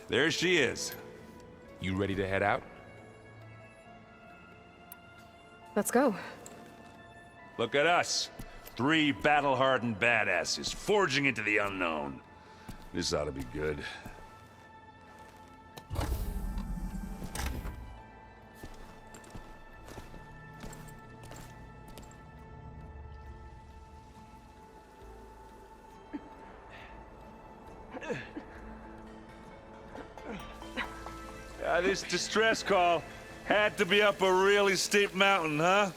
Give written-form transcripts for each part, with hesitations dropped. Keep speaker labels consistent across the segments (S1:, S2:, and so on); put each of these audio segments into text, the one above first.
S1: There she is. You ready to head out?
S2: Let's go.
S1: Look at us. 3 battle-hardened badasses forging into the unknown. This ought to be good. This distress call had to be up a really steep mountain, huh?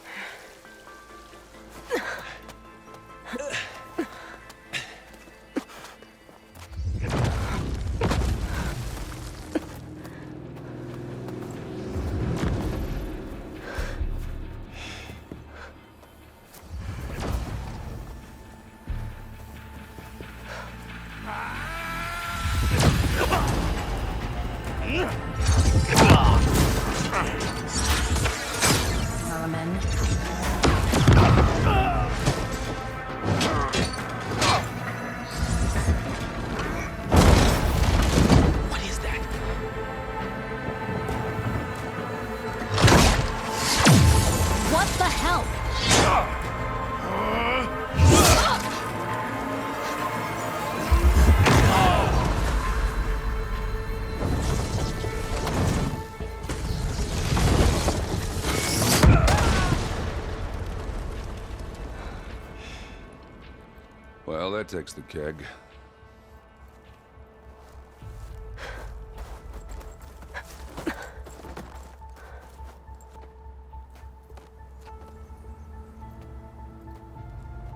S1: Well, that takes the keg.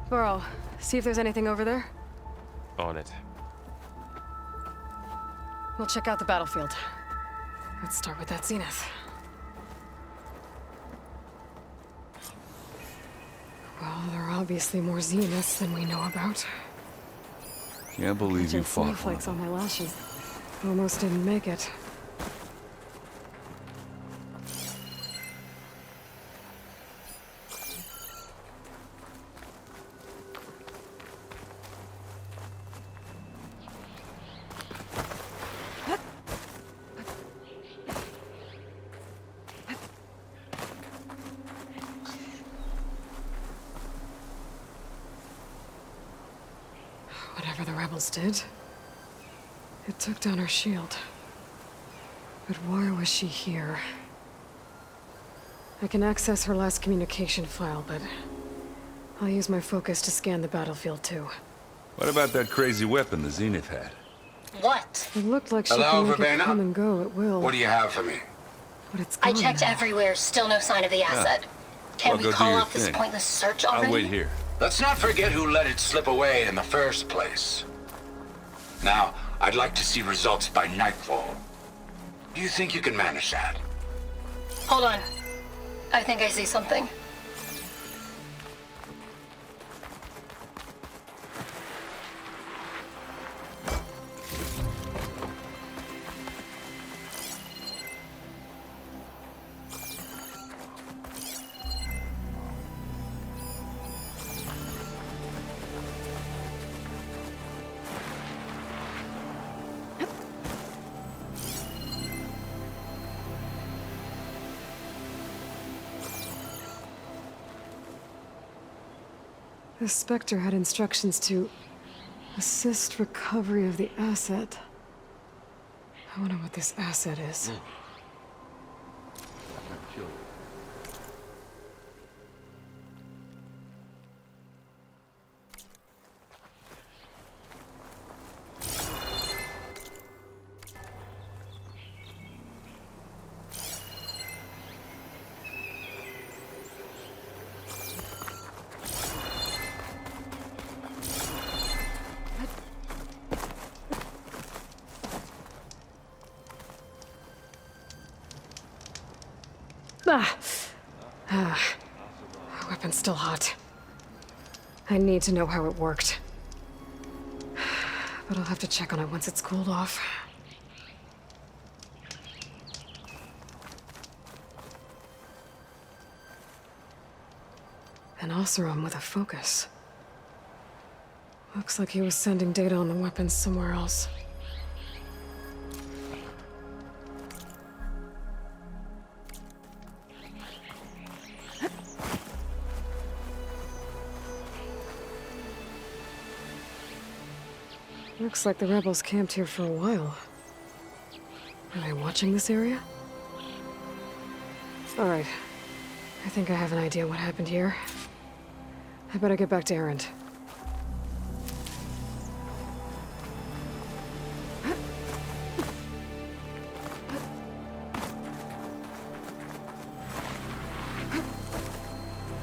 S2: Burl, see if there's anything over there.
S3: On it.
S2: We'll check out the battlefield. Let's start with that zenith. Well, there are obviously more zeniths than we know about.
S1: Can't believe you fought one of
S2: Snowflakes on
S1: them.
S2: my lashes. Almost didn't make it. Whatever the rebels did, it took down her shield. But why was she here? I can access her last communication file, but I'll use my focus to scan the battlefield too.
S1: What about that crazy weapon the Zenith had?
S4: What?
S2: It looked like she
S5: Hello,
S2: could make it
S5: Verbena?
S2: come and go at will.
S5: What do you have for me?
S2: But it's
S4: I
S2: gone
S4: checked
S2: now.
S4: everywhere, still no sign of the asset. Can
S1: Well,
S4: we
S1: go do
S4: call
S1: your
S4: off this
S1: thing.
S4: pointless search already?
S1: I'll wait here.
S5: Let's not forget who let it slip away in the first place. Now, I'd like to see results by nightfall. Do you think you can manage that?
S4: Hold on. I think I see something.
S2: The Spectre had instructions to assist recovery of the asset. I wonder what this asset is. Weapon's still hot. I need to know how it worked. But I'll have to check on it once it's cooled off. An Oseram with a focus. Looks like he was sending data on the weapons somewhere else. Looks like the rebels camped here for a while. Are they watching this area? Alright. I think I have an idea what happened here. I better get back to Erend.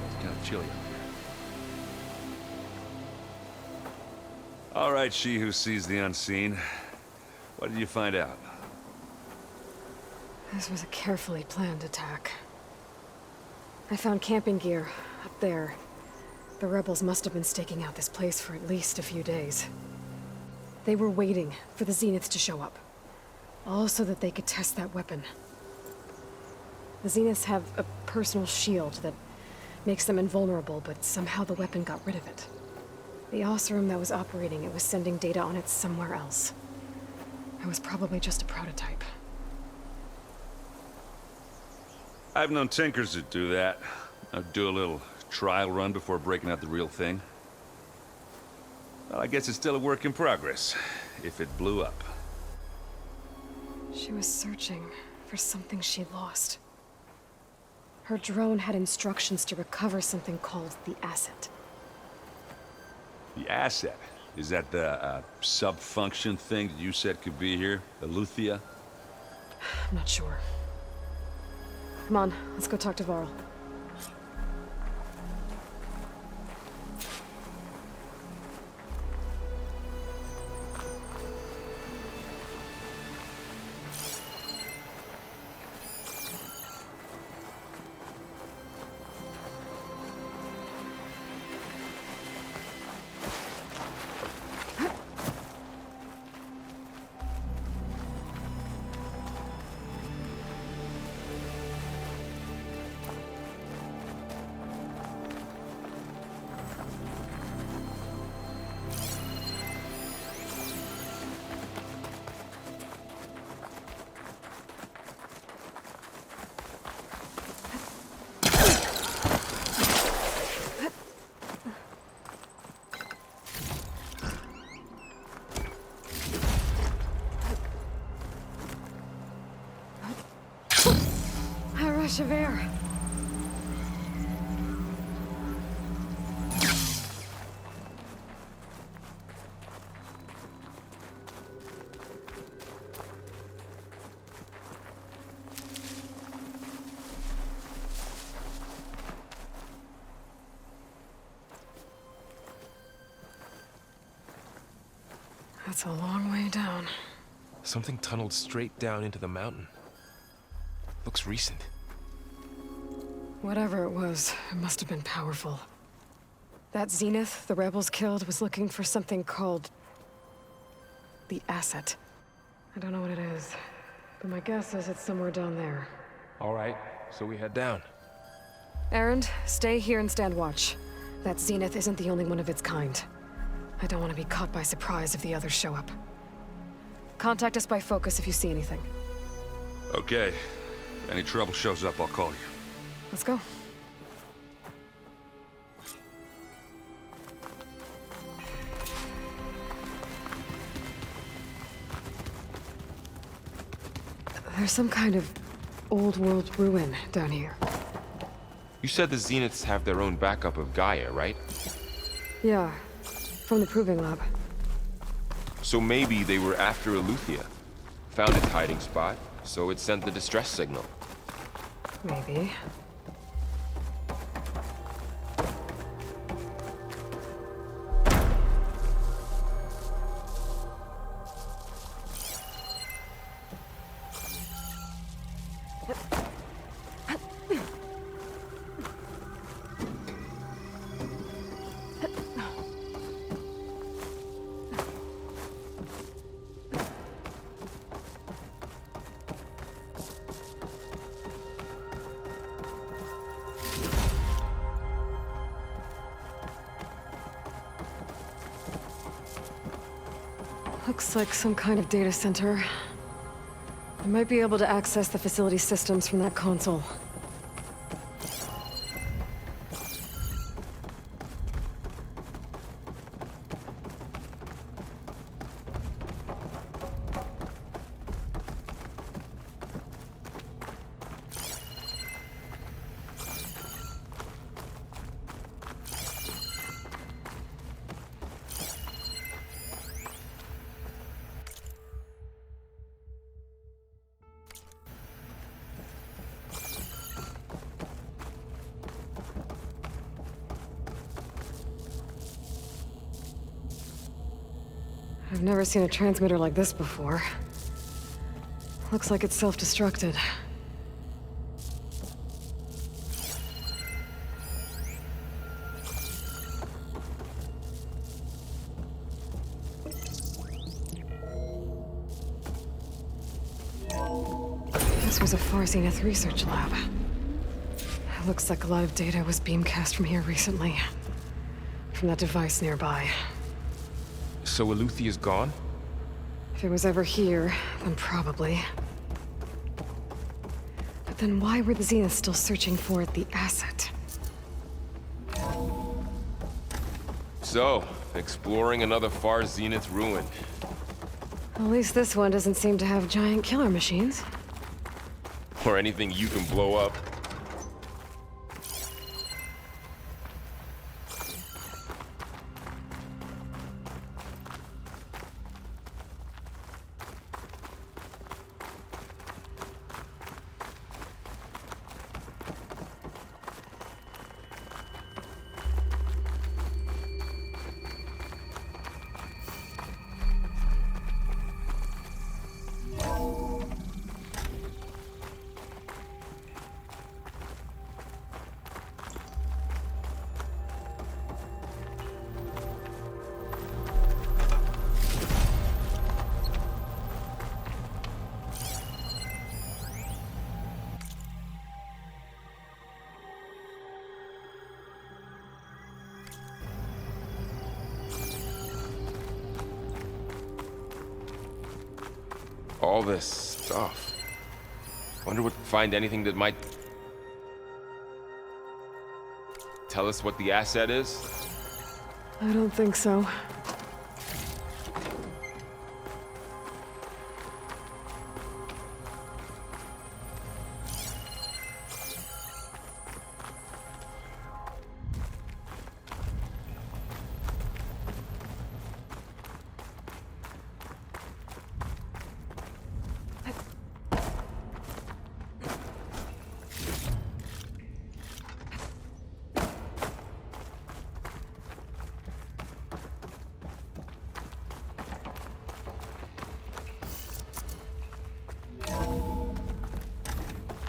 S1: It's kind of chilly up here. All right, she who sees the unseen. What did you find out?
S2: This was a carefully planned attack. I found camping gear up there. The rebels must have been staking out this place for at least a few days. They were waiting for the Zeniths to show up. All so that they could test that weapon. The Zeniths have a personal shield that makes them invulnerable, but somehow the weapon got rid of it. The Oseram that was operating it was sending data on it somewhere else. It was probably just a prototype.
S1: I've known tinkers that do that. I'd do a little trial run before breaking out the real thing. Well, I guess it's still a work in progress, if it blew up.
S2: She was searching for something she lost. Her drone had instructions to recover something called the asset.
S1: The asset? Is that the sub-function thing that you said could be here? The Luthia?
S2: I'm not sure. Come on, let's go talk to Varl. Rush of air. That's a long way down.
S3: Something tunneled straight down into the mountain. Looks recent.
S2: Whatever it was, it must have been powerful. That Zenith the rebels killed was looking for something called the asset. I don't know what it is, but my guess is it's somewhere down there.
S3: All right, so we head down.
S2: Erend, stay here and stand watch. That Zenith isn't the only one of its kind. I don't want to be caught by surprise if the others show up. Contact us by focus if you see anything.
S1: Okay. If any trouble shows up, I'll call you.
S2: Let's go. There's some kind of old world ruin down here.
S3: You said the Zeniths have their own backup of Gaia, right?
S2: Yeah, from the proving lab.
S3: So maybe they were after Eleuthia. Found its hiding spot, so it sent the distress signal.
S2: Maybe. Looks like some kind of data center. I might be able to access the facility systems from that console. I've never seen a transmitter like this before. Looks like it's self-destructed. This was a Far Zenith research lab. It looks like a lot of data was beamcast from here recently. From that device nearby.
S3: So Eluthia's gone?
S2: If it was ever here, then probably. But then why were the Zeniths still searching for the asset?
S3: So, exploring another Far Zenith ruin.
S2: At least this one doesn't seem to have giant killer machines.
S3: Or anything you can blow up. All this stuff. Wonder what find anything that might tell us what the asset is?
S2: I don't think so.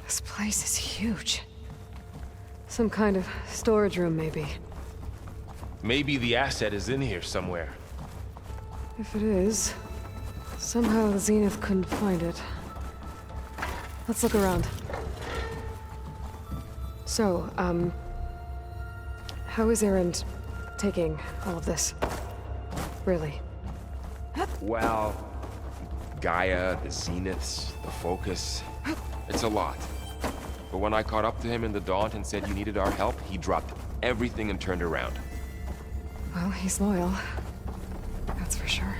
S2: This place is huge. Some kind of storage room, maybe.
S3: Maybe the asset is in here somewhere.
S2: If it is, somehow the Zenith couldn't find it. Let's look around. So, how is Erend taking all of this? Really?
S3: Well, Gaia, the Zeniths, the Focus. It's a lot. But when I caught up to him in the Daunt and said you needed our help, he dropped everything and turned around.
S2: Well, he's loyal. That's for sure.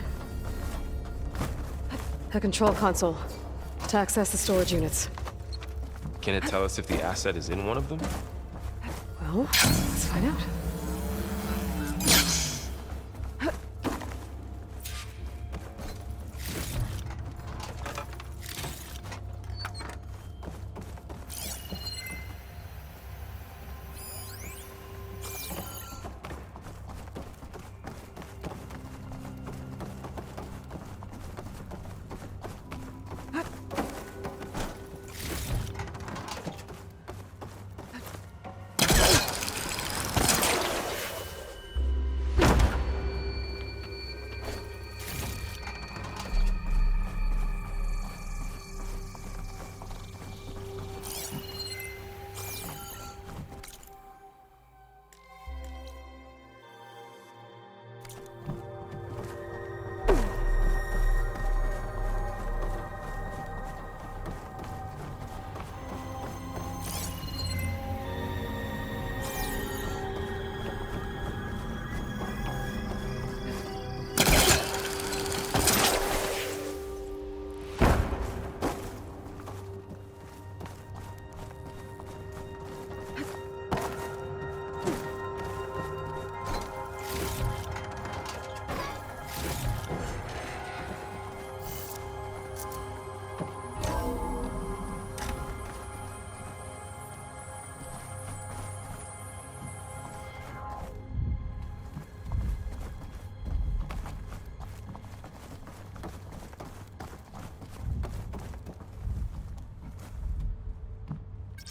S2: A control console. To access the storage units.
S3: Can it tell us if the asset is in one of them?
S2: Well, let's find out.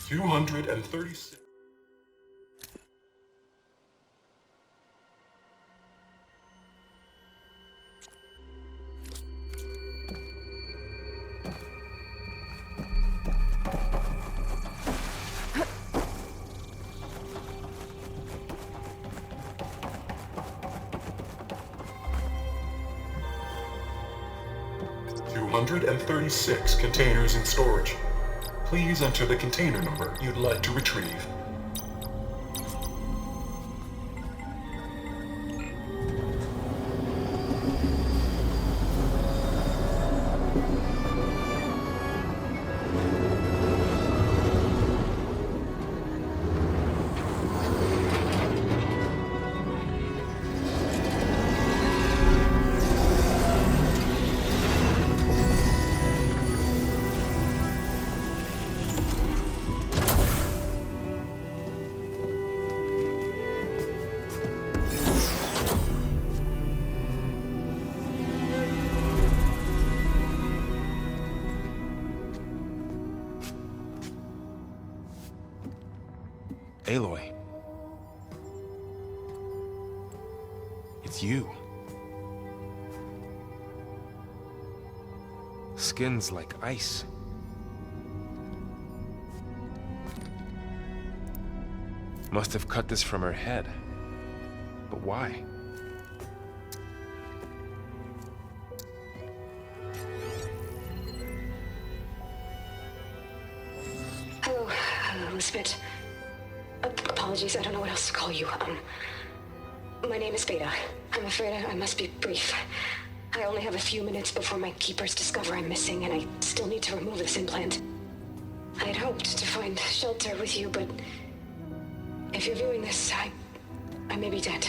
S6: 236. $236 containers in storage. Please enter the container number you'd like to retrieve.
S3: Aloy. It's you. Skin's like ice. Must have cut this from her head. But why?
S7: Hello, Elizabeth. Apologies, I don't know what else to call you. My name is Beta. I'm afraid I must be brief. I only have a few minutes before my keepers discover I'm missing, and I still need to remove this implant. I had hoped to find shelter with you, but if you're viewing this, I may be dead.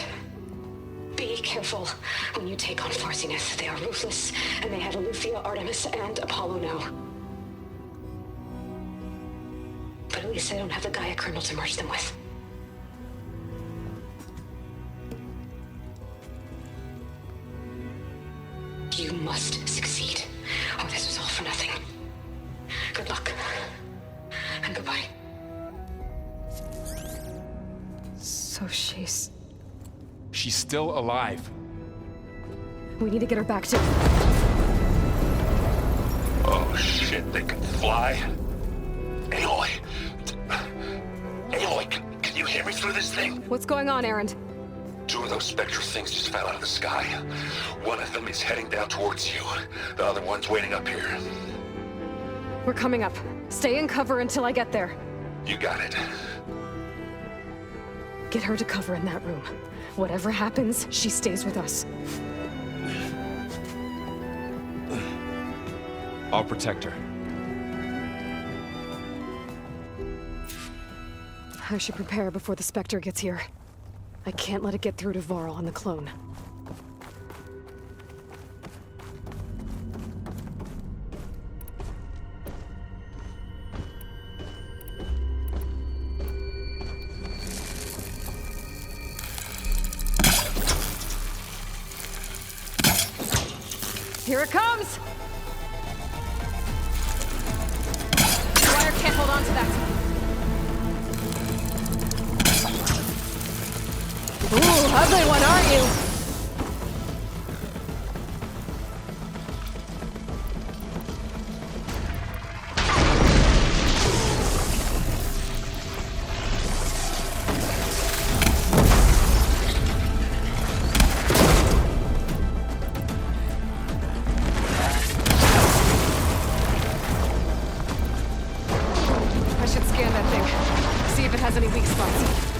S7: Be careful when you take on Farsineth. They are ruthless, and they have Aletheia, Artemis, and Apollo now. But at least I don't have the Gaia kernel to merge them with. You must succeed, or this was all for nothing. Good luck. And goodbye.
S2: So she's...
S3: She's still alive.
S2: We need to get her back to...
S5: Oh shit, they can fly? Aloy! Aloy, can you hear me through this thing?
S2: What's going on, Erend?
S5: Two of those spectral things just fell out of the sky. One of them is heading down towards you. The other one's waiting up here.
S2: We're coming up. Stay in cover until I get there.
S5: You got it.
S2: Get her to cover in that room. Whatever happens, she stays with us.
S3: I'll protect her.
S2: I should prepare before the Spectre gets here. I can't let it get through to Varl on the clone. Here it comes! Wire can't hold on to that. Ooh, ugly one, aren't you? I should scan that thing. See if it has any weak spots.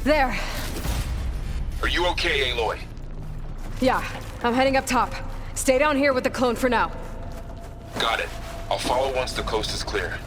S2: There.
S3: Are you okay, Aloy?
S2: Yeah, I'm heading up top. Stay down here with the clone for now.
S3: Got it. I'll follow once the coast is clear.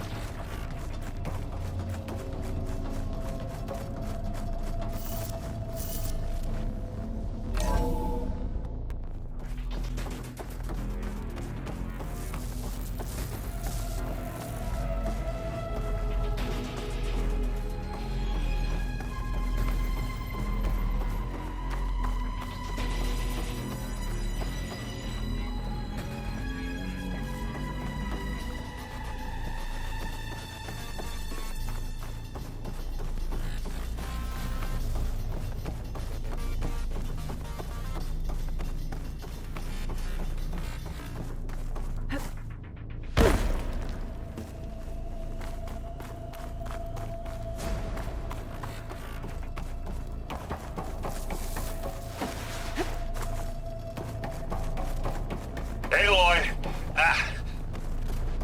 S1: Aloy!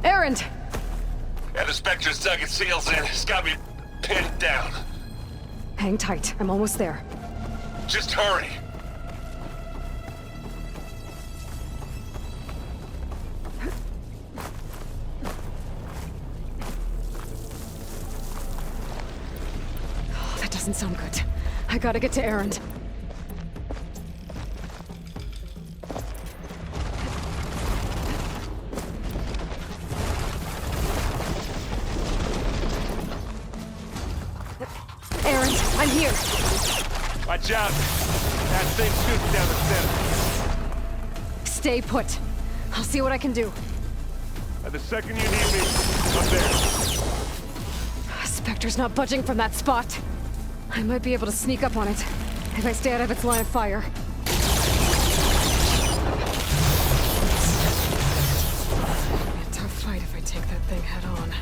S2: Erend!
S1: Yeah, the Spectre's dug its heels in. It's got me pinned down.
S2: Hang tight, I'm almost there.
S1: Just hurry.
S2: Oh, that doesn't sound good. I gotta get to Erend. Erend, I'm here.
S1: Watch out. That thing's shooting down the center.
S2: Stay put. I'll see what I can do.
S1: And the second you need me, I'm there.
S2: Spectre's not budging from that spot. I might be able to sneak up on it if I stay out of its line of fire. It'll be a tough fight if I take that thing head on.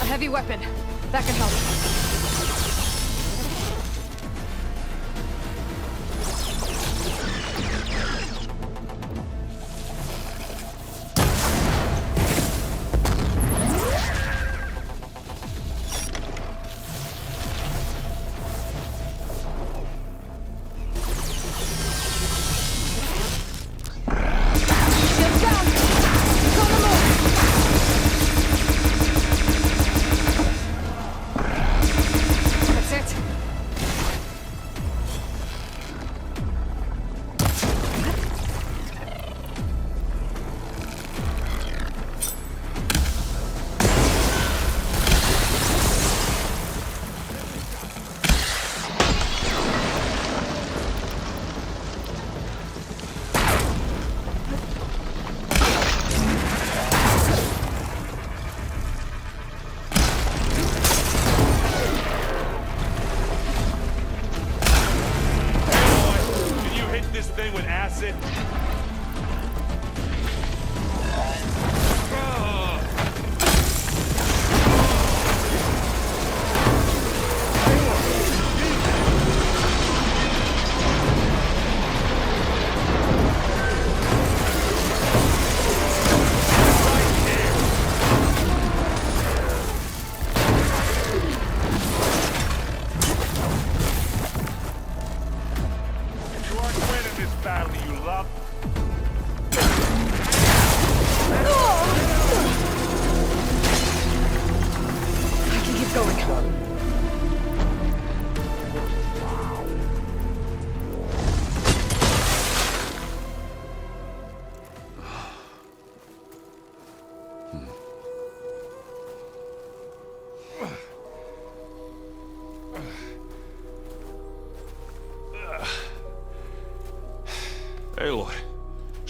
S2: Heavy weapon. That can help. Shields down! It's on the move! That's it.
S1: Can you hit this thing with acid? If you aren't winning this battle, you love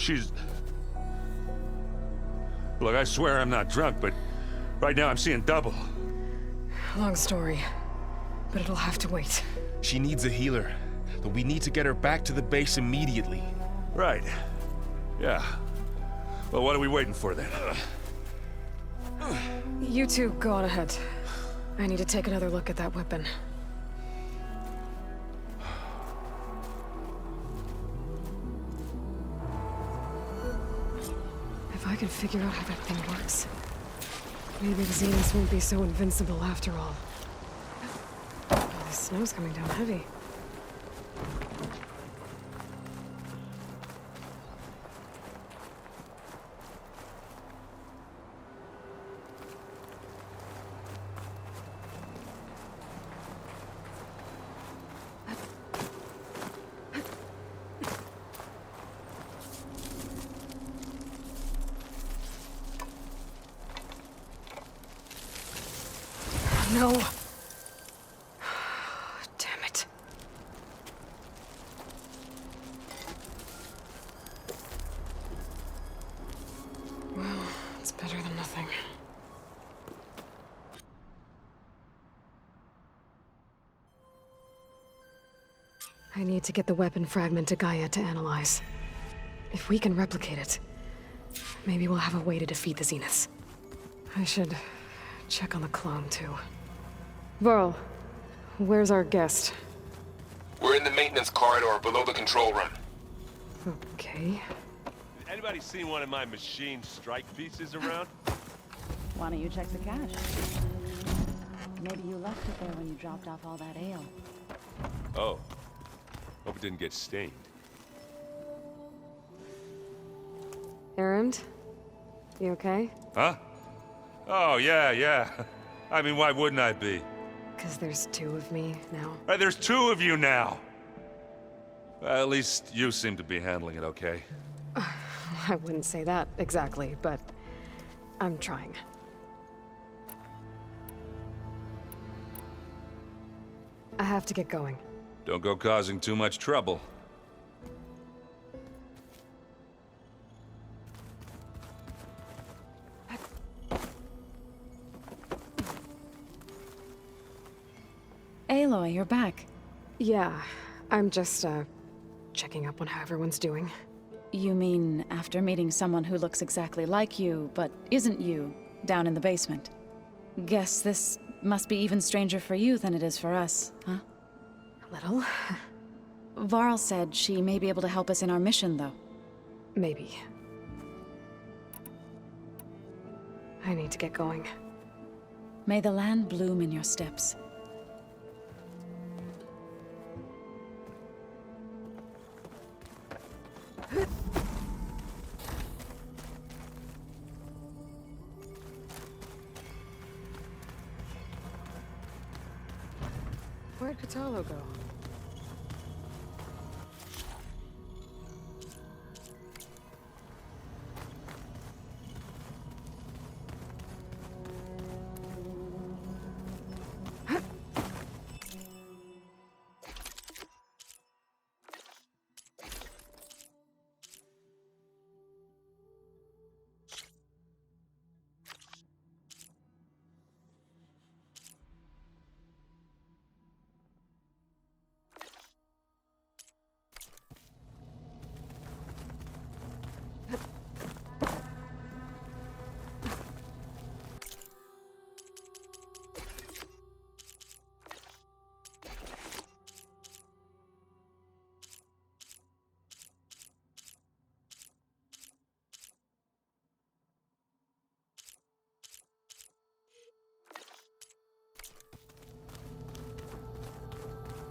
S1: she's... Look, I swear I'm not drunk, but right now I'm seeing double.
S2: Long story, but it'll have to wait.
S3: She needs a healer, but we need to get her back to the base immediately.
S1: Right. Yeah. Well, what are we waiting for then?
S2: You two go on ahead. I need to take another look at that weapon. If I can figure out how that thing works, maybe the Zeniths won't be so invincible after all. Oh, the snow's coming down heavy. No. Damn it. Well, it's better than nothing. I need to get the weapon fragment to Gaia to analyze. If we can replicate it, maybe we'll have a way to defeat the Zeniths. I should check on the clone, too. Varl, where's our guest?
S3: We're in the maintenance corridor below the control room.
S2: Okay.
S8: Anybody seen one of my machine strike pieces around?
S9: Why don't you check the cache? Maybe you left it there when you dropped off all that ale.
S8: Oh. Hope it didn't get stained.
S2: Errand? You okay?
S1: Huh? Oh, yeah. I mean, why wouldn't I be?
S2: 'Cause there's two of me now.
S1: Right, there's two of you now! Well, at least you seem to be handling it okay.
S2: I wouldn't say that exactly, but I'm trying. I have to get going.
S1: Don't go causing too much trouble.
S9: Aloy, you're back.
S2: Yeah, I'm just, checking up on how everyone's doing.
S9: You mean after meeting someone who looks exactly like you, but isn't you, down in the basement? Guess this must be even stranger for you than it is for us, huh?
S2: A little.
S9: Varl said she may be able to help us in our mission, though.
S2: Maybe. I need to get going.
S9: May the land bloom in your steps.
S2: Where'd Katalo go?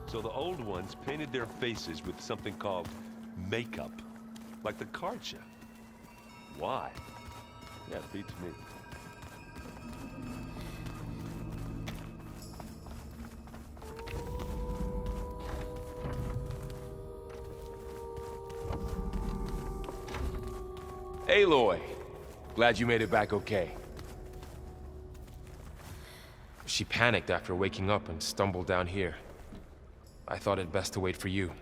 S8: So the old ones painted their faces with something called makeup. Like the card show. Why? Yeah, beats me.
S3: Aloy! Glad you made it back okay. She panicked after waking up and stumbled down here. I thought it best to wait for you.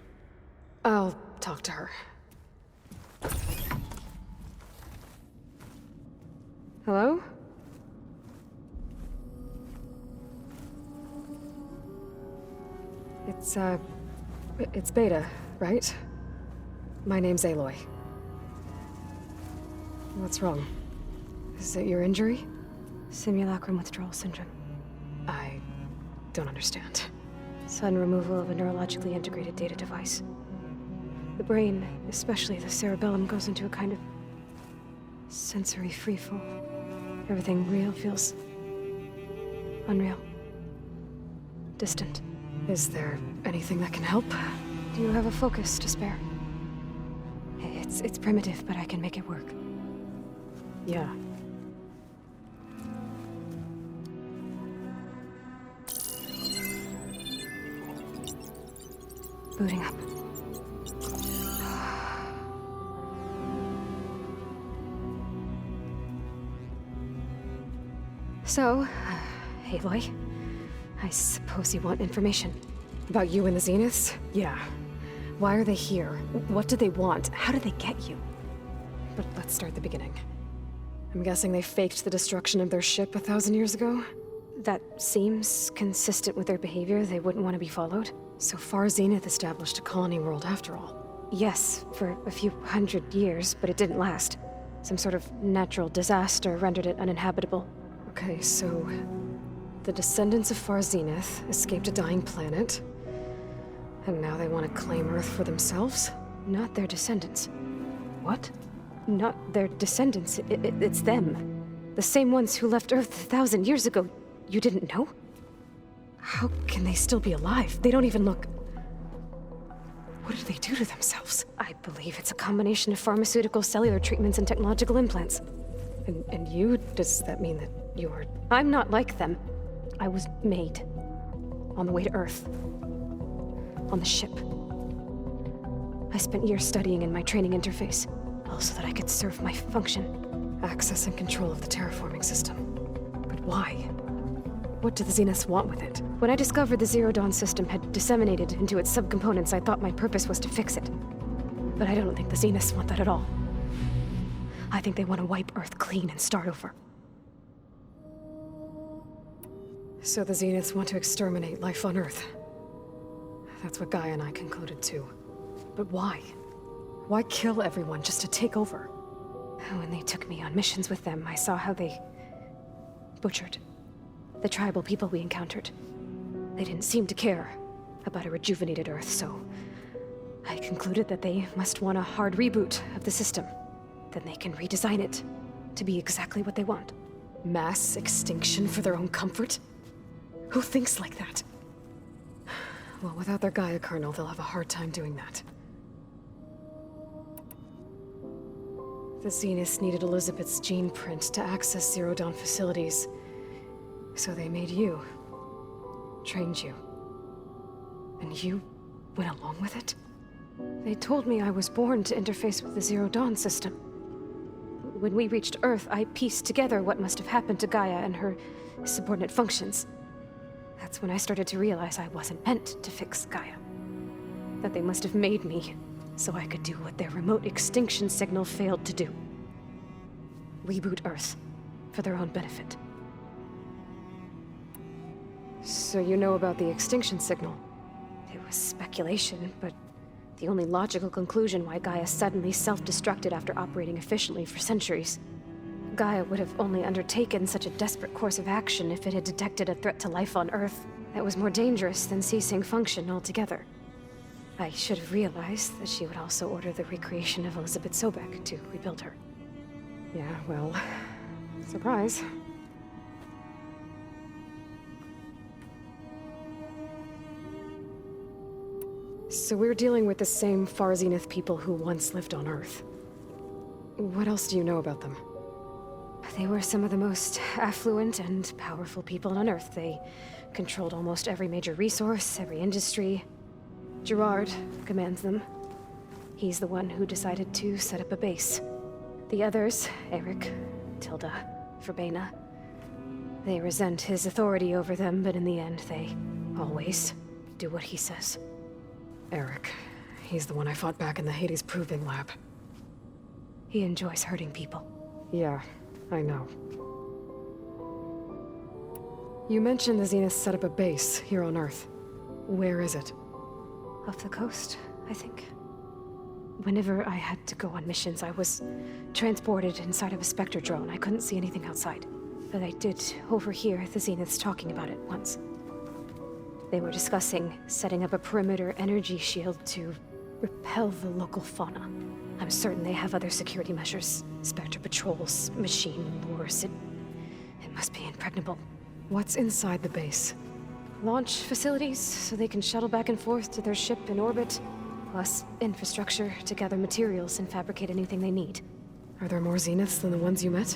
S2: I'll talk to her. Hello? It's Beta, right? My name's Aloy. What's wrong? Is it your injury?
S7: Simulacrum withdrawal syndrome.
S2: I don't understand.
S7: Sudden removal of a neurologically integrated data device. The brain, especially the cerebellum, goes into a kind of sensory freefall. Everything real feels unreal. Distant.
S2: Is there anything that can help?
S7: Do you have a focus to spare? It's primitive, but I can make it work.
S2: Yeah.
S7: Booting up. So, Aloy, I suppose you want information.
S2: About you and the Zeniths? Yeah. Why are they here? What do they want? How did they get you? But let's start at the beginning. I'm guessing they faked the destruction of their ship 1,000 years ago?
S7: That seems consistent with their behavior. They wouldn't want to be followed.
S2: So far, Zenith established a colony world after all.
S7: Yes, for a few hundred years, but it didn't last. Some sort of natural disaster rendered it uninhabitable.
S2: Okay, so the descendants of Far Zenith escaped a dying planet, and now they want to claim Earth for themselves?
S7: Not their descendants.
S2: What?
S7: Not their descendants. It's them. The same ones who left Earth 1,000 years ago. You didn't know?
S2: How can they still be alive? They don't even look... What did they do to themselves?
S7: I believe it's a combination of pharmaceutical, cellular treatments, and technological implants.
S2: And you? Does that mean that you're...
S7: I'm not like them. I was made. On the way to Earth. On the ship. I spent years studying in my training interface, all so that I could serve my function.
S2: Access and control of the terraforming system. But why? What do the Zeniths want with it?
S7: When I discovered the Zero Dawn system had disseminated into its subcomponents, I thought my purpose was to fix it. But I don't think the Zeniths want that at all. I think they want to wipe Earth clean and start over.
S2: So the Zeniths want to exterminate life on Earth. That's what Gaia and I concluded too. But why? Why kill everyone just to take over?
S7: When they took me on missions with them, I saw how they butchered the tribal people we encountered. They didn't seem to care about a rejuvenated Earth, so I concluded that they must want a hard reboot of the system. Then they can redesign it to be exactly what they want.
S2: Mass extinction for their own comfort? Who thinks like that? Well, without their Gaia kernel, they'll have a hard time doing that. The Zeniths needed Elizabeth's gene print to access Zero Dawn facilities. So they made you. Trained you. And you went along with it?
S7: They told me I was born to interface with the Zero Dawn system. When we reached Earth, I pieced together what must have happened to Gaia and her subordinate functions. That's when I started to realize I wasn't meant to fix Gaia. That they must have made me so I could do what their remote extinction signal failed to do. Reboot Earth for their own benefit.
S2: So you know about the extinction signal?
S7: It was speculation, but the only logical conclusion why Gaia suddenly self-destructed after operating efficiently for centuries. Gaia would have only undertaken such a desperate course of action if it had detected a threat to life on Earth that was more dangerous than ceasing function altogether. I should have realized that she would also order the recreation of Elizabeth Sobek to rebuild her.
S2: Yeah, well, surprise. So we're dealing with the same Far Zenith people who once lived on Earth. What else do you know about them?
S7: They were some of the most affluent and powerful people on Earth. They controlled almost every major resource, every industry. Gerard commands them. He's the one who decided to set up a base. The others, Eric, Tilda, Verbena, they resent his authority over them, but in the end, they always do what he says.
S2: Eric. He's the one I fought back in the Hades Proving Lab.
S7: He enjoys hurting people.
S2: Yeah, I know. You mentioned the Zenith set up a base here on Earth. Where is it?
S7: Off the coast, I think. Whenever I had to go on missions, I was transported inside of a Spectre drone. I couldn't see anything outside. But I did overhear the Zeniths talking about it once. They were discussing setting up a perimeter energy shield to repel the local fauna. I'm certain they have other security measures. Spectre patrols, machine wars. It must be impregnable.
S2: What's inside the base?
S7: Launch facilities, so they can shuttle back and forth to their ship in orbit. Plus infrastructure to gather materials and fabricate anything they need.
S2: Are there more Zeniths than the ones you met?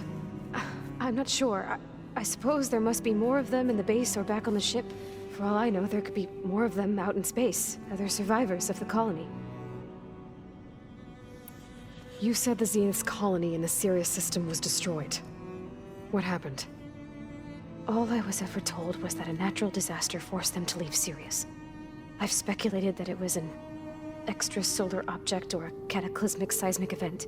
S7: I'm not sure. I suppose there must be more of them in the base or back on the ship. For all I know, there could be more of them out in space. Other survivors of the colony.
S2: You said the Zenith's colony in the Sirius system was destroyed. What happened?
S7: All I was ever told was that a natural disaster forced them to leave Sirius. I've speculated that it was an extrasolar object or a cataclysmic seismic event.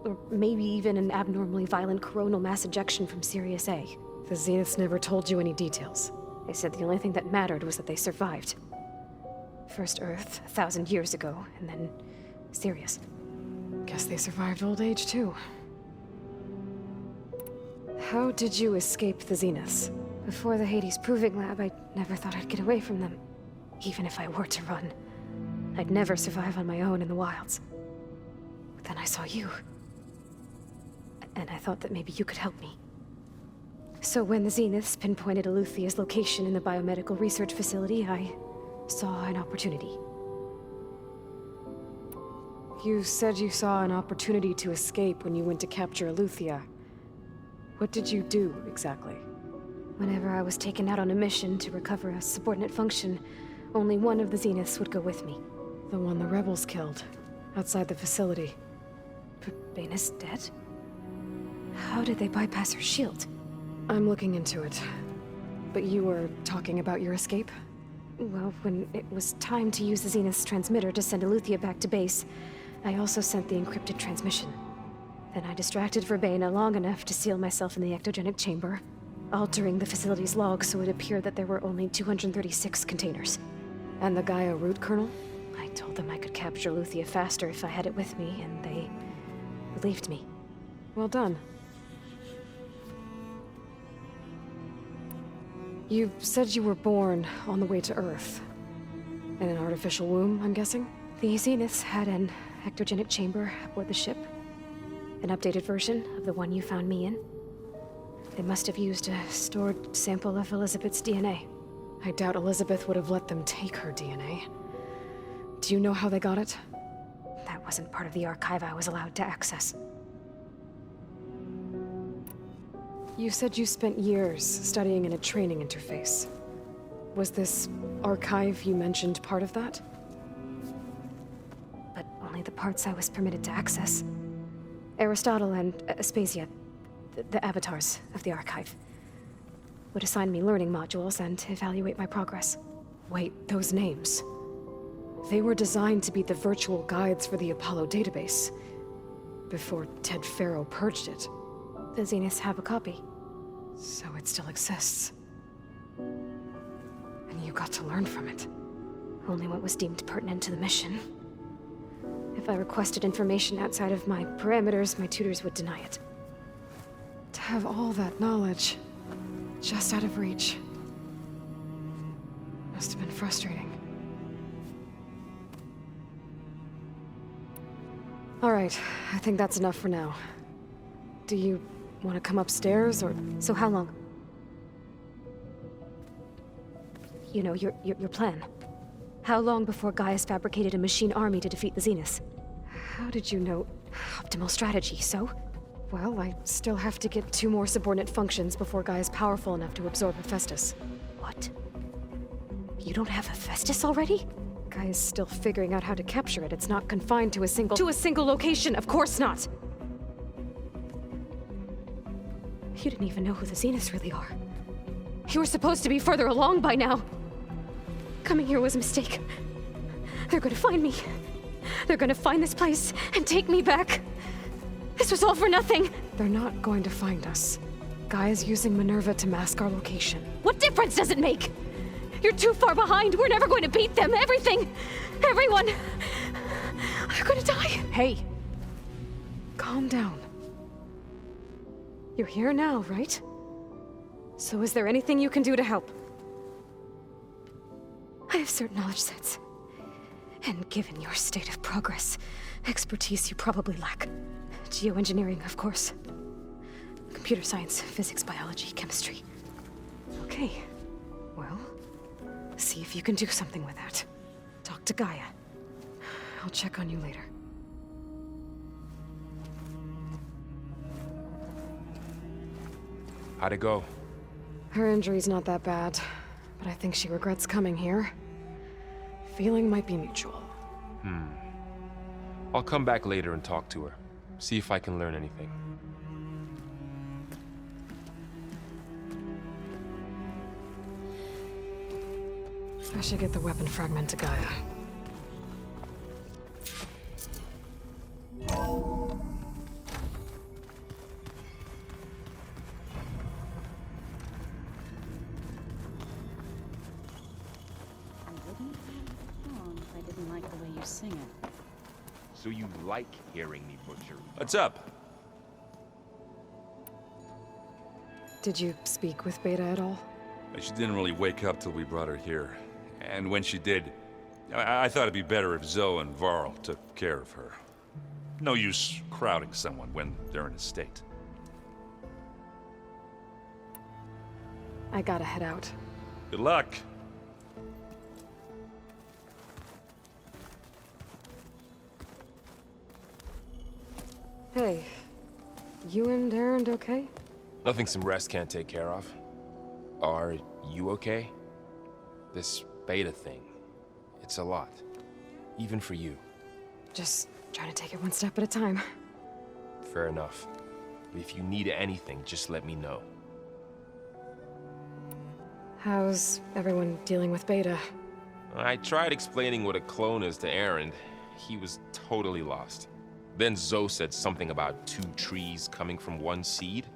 S7: Or maybe even an abnormally violent coronal mass ejection from Sirius A.
S2: The Zeniths never told you any details.
S7: They said the only thing that mattered was that they survived. First Earth, 1,000 years ago, and then Sirius.
S2: Guess they survived old age, too. How did you escape the Zeniths?
S7: Before the Hades Proving Lab, I never thought I'd get away from them. Even if I were to run. I'd never survive on my own in the wilds. But then I saw you. And I thought that maybe you could help me. So when the Zeniths pinpointed Eluthia's location in the biomedical research facility, I saw an opportunity.
S2: You said you saw an opportunity to escape when you went to capture Eluthia. What did you do, exactly?
S7: Whenever I was taken out on a mission to recover a subordinate function, only one of the Zeniths would go with me.
S2: The one the rebels killed, outside the facility.
S7: Baina's dead? How did they bypass her shield?
S2: I'm looking into it. But you were talking about your escape?
S7: Well, when it was time to use the Zenith's transmitter to send Eluthia back to base, I also sent the encrypted transmission. Then I distracted Verbena long enough to seal myself in the ectogenic chamber, altering the facility's log so it appeared that there were only 236 containers.
S2: And the Gaia root kernel?
S7: I told them I could capture Eluthia faster if I had it with me, and they believed me.
S2: Well done. You said you were born on the way to Earth. In an artificial womb, I'm guessing?
S7: The Zeniths had an ectogenic chamber aboard the ship. An updated version of the one you found me in. They must have used a stored sample of Elizabeth's DNA.
S2: I doubt Elizabeth would have let them take her DNA. Do you know how they got it?
S7: That wasn't part of the archive I was allowed to access.
S2: You said you spent years studying in a training interface. Was this archive you mentioned part of that?
S7: But only the parts I was permitted to access. Aristotle and Aspasia, the avatars of the archive, would assign me learning modules and evaluate my progress.
S2: Wait, those names. They were designed to be the virtual guides for the Apollo database, before Ted Faro purged it.
S7: The Zeniths have a copy.
S2: So it still exists. And you got to learn from it.
S7: Only what was deemed pertinent to the mission. If I requested information outside of my parameters, my tutors would deny it.
S2: To have all that knowledge, just out of reach, must have been frustrating. All right, I think that's enough for now. Do you want to come upstairs, or...?
S7: So how long? You know, your plan. How long before Gaius fabricated a machine army to defeat the Zeniths?
S2: How did you know?
S7: Optimal strategy, so?
S2: Well, I still have to get 2 more subordinate functions before Gaia's powerful enough to absorb Hephaestus.
S7: What? You don't have Hephaestus already?
S2: Gaia's still figuring out how to capture it. It's not confined to a single... To a single location! Of course not!
S7: You didn't even know who the Zeniths really are. You were supposed to be further along by now. Coming here was a mistake. They're gonna find me. They're gonna find this place and take me back. This was all for nothing.
S2: They're not going to find us. Gaia's using Minerva to mask our location.
S10: What difference does it make? You're too far behind. We're never going to beat them. Everything, everyone, are gonna die.
S2: Hey! Calm down. You're here now, right? So is there anything you can do to help?
S10: I have certain knowledge sets. And given your state of progress, expertise you probably lack. Geoengineering, of course. Computer science, physics, biology, chemistry.
S2: Okay. Well, see if you can do something with that. Talk to Gaia. I'll check on you later.
S3: How'd it go?
S2: Her injury's not that bad, but I think she regrets coming here. Feeling might be mutual.
S3: I'll come back later and talk to her. See if I can learn anything.
S2: I should get the weapon fragment to Gaia.
S9: I didn't like the way you sing it.
S3: So you like hearing me butcher?
S1: What's up?
S2: Did you speak with Beta at all?
S1: She didn't really wake up till we brought her here. And when she did, I thought it'd be better if Zoe and Varl took care of her. No use crowding someone when they're in a state.
S2: I gotta head out.
S1: Good luck.
S2: Hey, you and Aaron okay?
S3: Nothing some rest can't take care of. Are you okay? This beta thing, it's a lot. Even for you.
S2: Just trying to take it one step at a time.
S3: Fair enough. If you need anything, just let me know.
S2: How's everyone dealing with Beta?
S3: I tried explaining what a clone is to Aaron. He was totally lost. Then Zoe said something about 2 trees coming from 1 seed.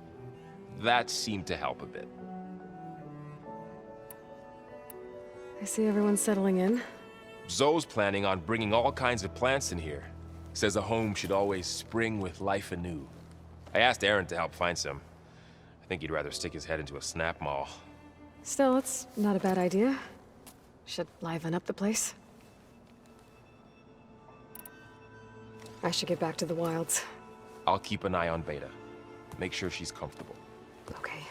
S3: That seemed to help a bit.
S2: I see everyone's settling in.
S3: Zoe's planning on bringing all kinds of plants in here. Says a home should always spring with life anew. I asked Aaron to help find some. I think he'd rather stick his head into a snap mall.
S2: Still, it's not a bad idea. Should liven up the place. I should get back to the wilds.
S3: I'll keep an eye on Beta. Make sure she's comfortable.
S2: Okay.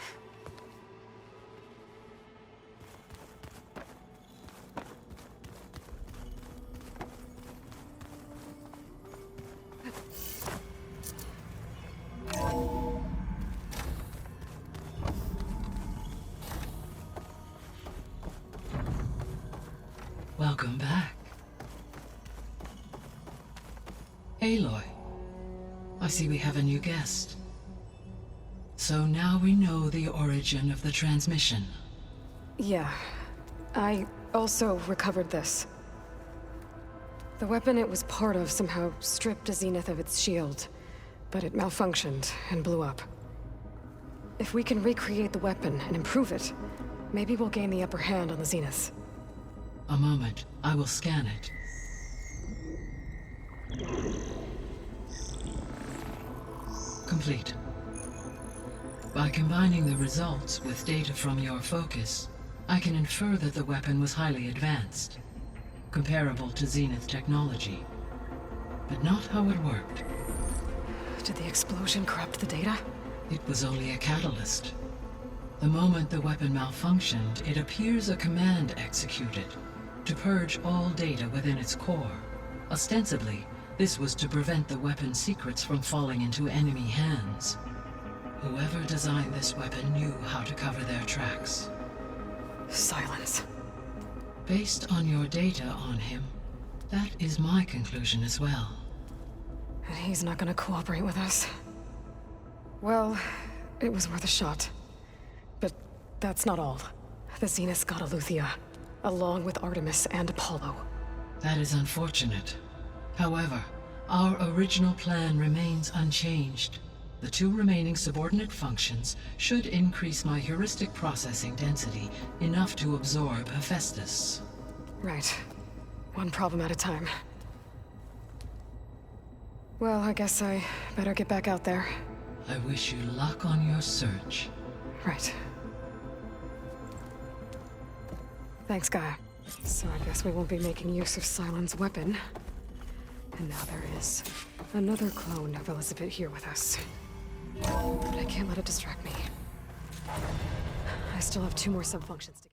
S11: Welcome back. Aloy, I see we have a new guest. So now we know the origin of the transmission.
S2: Yeah. I also recovered this. The weapon it was part of somehow stripped a Zenith of its shield, but it malfunctioned and blew up. If we can recreate the weapon and improve it, maybe we'll gain the upper hand on the Zeniths.
S11: A moment, I will scan it. Complete. By combining the results with data from your focus, I can infer that the weapon was highly advanced, comparable to Zenith technology, but not how it worked.
S2: Did the explosion corrupt the data?
S11: It was only a catalyst. The moment the weapon malfunctioned, it appears a command executed to purge all data within its core. Ostensibly, this was to prevent the weapon's secrets from falling into enemy hands. Whoever designed this weapon knew how to cover their tracks.
S2: Silence.
S11: Based on your data on him, that is my conclusion as well.
S2: And he's not gonna cooperate with us. Well, it was worth a shot. But that's not all. The Zeniths got Aletheia, along with Artemis and Apollo.
S11: That is unfortunate. However, our original plan remains unchanged. The 2 remaining subordinate functions should increase my heuristic processing density enough to absorb Hephaestus.
S2: Right. One problem at a time. Well, I guess I better get back out there.
S11: I wish you luck on your search.
S2: Right. Thanks, Gaia. So I guess we won't be making use of Sylens' weapon. And now there is another clone of Elizabeth here with us. But I can't let it distract me. I still have 2 more subfunctions to